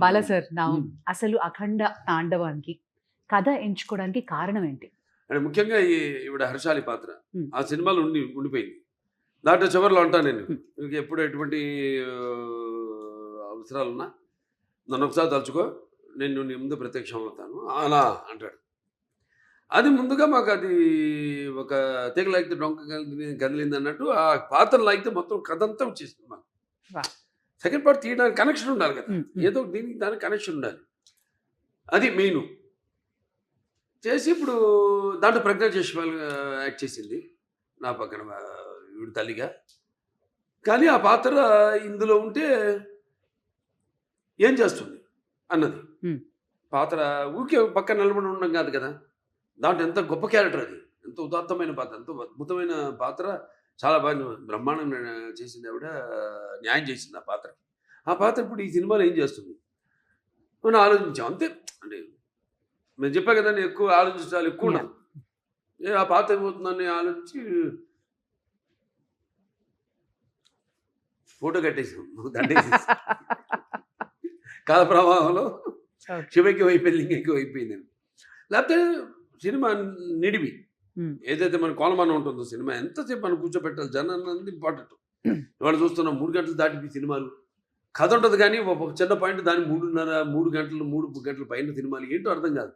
Bala sir హ్మ్. అసలు అఖండ తాండవానికి కథ ఎంచుకోవడానికి కారణం ఏంటి? అంటే ముఖ్యంగా ఈవిడ హర్షాలి పాత్ర. హ్మ్. ఆ సినిమాలో ఉండిపోయింది. దాంట్లో చివర్లో అంటా నేను. హ్మ్. నీకు ఎప్పుడు ఎటువంటి అవసరాలున్నా నన్నొకసారి తలుచుకో. నేను నీ ముందు ప్రత్యక్షం అవుతాను. అలా అంటాడు. అది ముందుగా మాకది ఒక తీగ లాగితే డొంక కదిలిందన్నట్టు ఆ పాత్ర లాగితే మొత్తం కథంతా వచ్చేసింది మాకు. వాహ్! సెకండ్ పార్ట్ తీయడానికి కనెక్షన్ ఉండాలి కదా! హ్మ్. హ్మ్. ఏదో దీనికి దానికి కనెక్షన్ ఉండాలి. అది మెయిను. చేసి ఇప్పుడు దాంట్లో ప్రజ్ఞా చేష్మాల్ యాక్ట్ చేసింది. నా పక్కన ఈవిడ తల్లిగా. కానీ ఆ పాత్ర ఇందులో ఉంటే ఏం చేస్తుంది అన్నది. హ్మ్. పాత్ర ఊరికే పక్కన నిలబడి ఉండడం కాదు కదా! దాంట్లో ఎంత గొప్ప క్యారెక్టర్ అది. ఎంత ఉదాత్తమైన పాత్ర, ఎంతో అద్భుతమైన పాత్ర. చాలా బాగా బ్రహ్మాండంగా చేసింది ఆవిడ. న్యాయం చేసింది ఆ పాత్రకి. ఆ పాత్ర ఇప్పుడు ఈ సినిమాలో ఏం చేస్తుంది? మనం ఆలోచించాం. అంతే. అంటే నేను చెప్పా కదండీ! ఎక్కువ ఆలోచించాలి యాహ్! ఎక్కువుండదు. ఆ పాత్ర ఏమవుతుందని ఆలోచించి ఫోటో కట్టేసాం. దండేసేసి. కాల ప్రవాహంలో ఓకే. శివైక్యమైపోయింది, లింగైక్యమైపోయిందని. లేపోతే సినిమా నిడివి. హ్మ్. ఏదైతే మన కొలమానం ఉంటుందో సినిమా ఎంతసేపు మనం కూర్చోబెట్టాలి జనాన్నది ఇంపార్టెంట్. ఇవాళ చూస్తున్నాం 3 గంటలు దాటిపోయి సినిమాలు. కథ ఉంటది గానీ, ఒక చిన్న పాయింట్ దాన్ని 3:30, 3 గంటలు, 3 గంటల పైన సినిమాలు ఏంటో అర్థం కాదు.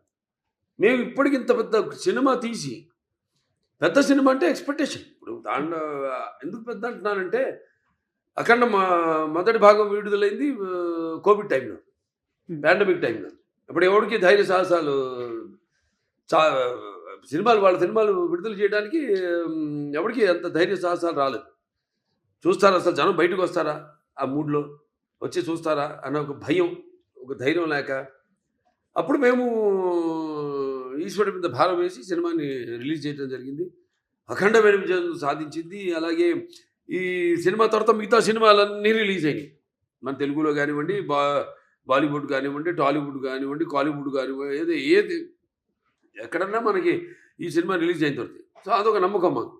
మేము ఇప్పటికి ఇంత పెద్ద సినిమా తీసి, పెద్ద సినిమా అంటే ఎక్స్‌పెక్టేషన్. ఇప్పుడు దాంట్లో ఎందుకు పెద్ద అంటున్నానంటే, అఖండ మొదటి భాగం విడుదలైంది కోవిడ్ టైంలో. హ్మ్. పాండమిక్ టైంలో. అప్పుడు ఎవడికి ధైర్య సాహసాలు చా వాళ్ళ సినిమాలు విడుదల చేయడానికి ఎవడికి అంత ధైర్య సాహసాలు రాలేదు. చూస్తారా అసలు జనం బయటకొస్తారా? ఆ మూడ్‌లో వచ్చి చూస్తారా? అన్న ఒక భయం, ఒక ధైర్యం లేక, అప్పుడు మేము ఈశ్వరుడి మీద భారం వేసి సినిమాని రిలీజ్ చేయడం జరిగింది. అఖండమైన విజయం సాధించింది. అలాగే ఈ సినిమా తర్వాత మిగతా సినిమాలన్నీ రిలీజ్ అయినాయి. మన తెలుగులో గానివ్వండి, బాలీవుడ్ గానివ్వండి, టాలీవుడ్ గానివ్వండి, కాలీవుడ్ గానివ్వండి, ఏది ఏది ఎక్కడన్నా మనకి ఈ సినిమా రిలీజ్ అయిన తర్వాత. సో, అదొక నమ్మకం మాకు.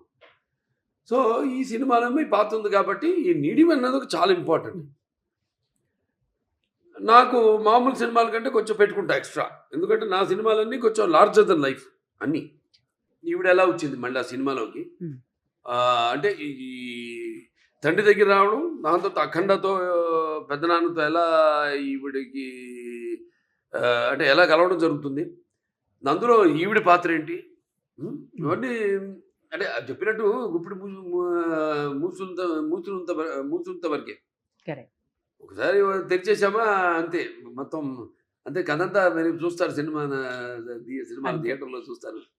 సో, ఈ సినిమాలో ఈ పాత్ర ఉంది కాబట్టి, ఈ నిడివి అన్నది ఒక చాలా ఇంపార్టెంట్. నాకు మామూలు సినిమాల కంటే కొంచెం పెట్టుకుంటా ఎక్స్‌ట్రా. ఎందుకంటే నా సినిమాలన్నీ కొంచెం లార్జర్ థాన్ లైఫ్ అన్నీ. ఈవిడ ఎలా వచ్చింది మళ్ళీ ఆ సినిమాలోకి. హ్మ్. అంటే ఈ తండ్రి దగ్గర రావడం, దాని తర్వాత అఖండతో పెద్దనాన్నతో ఎలా ఈవిడకి అంటే ఎలా కలవడం జరుగుతుంది. అందులో ఈవిడ పాత్ర ఏంటి? హ్మ్. ఇవన్నీ అంటే అది చెప్పినట్టు గుప్పిడి మూసుంత మూసుంత మూసుంత వరకే. కరెక్ట్. ఒకసారి తెరిచేసామా అంతే. మొత్తం అంతే కథంతా మీరు చూస్తారు సినిమా సినిమా అంతే. థియేటర్‌లో చూస్తారు.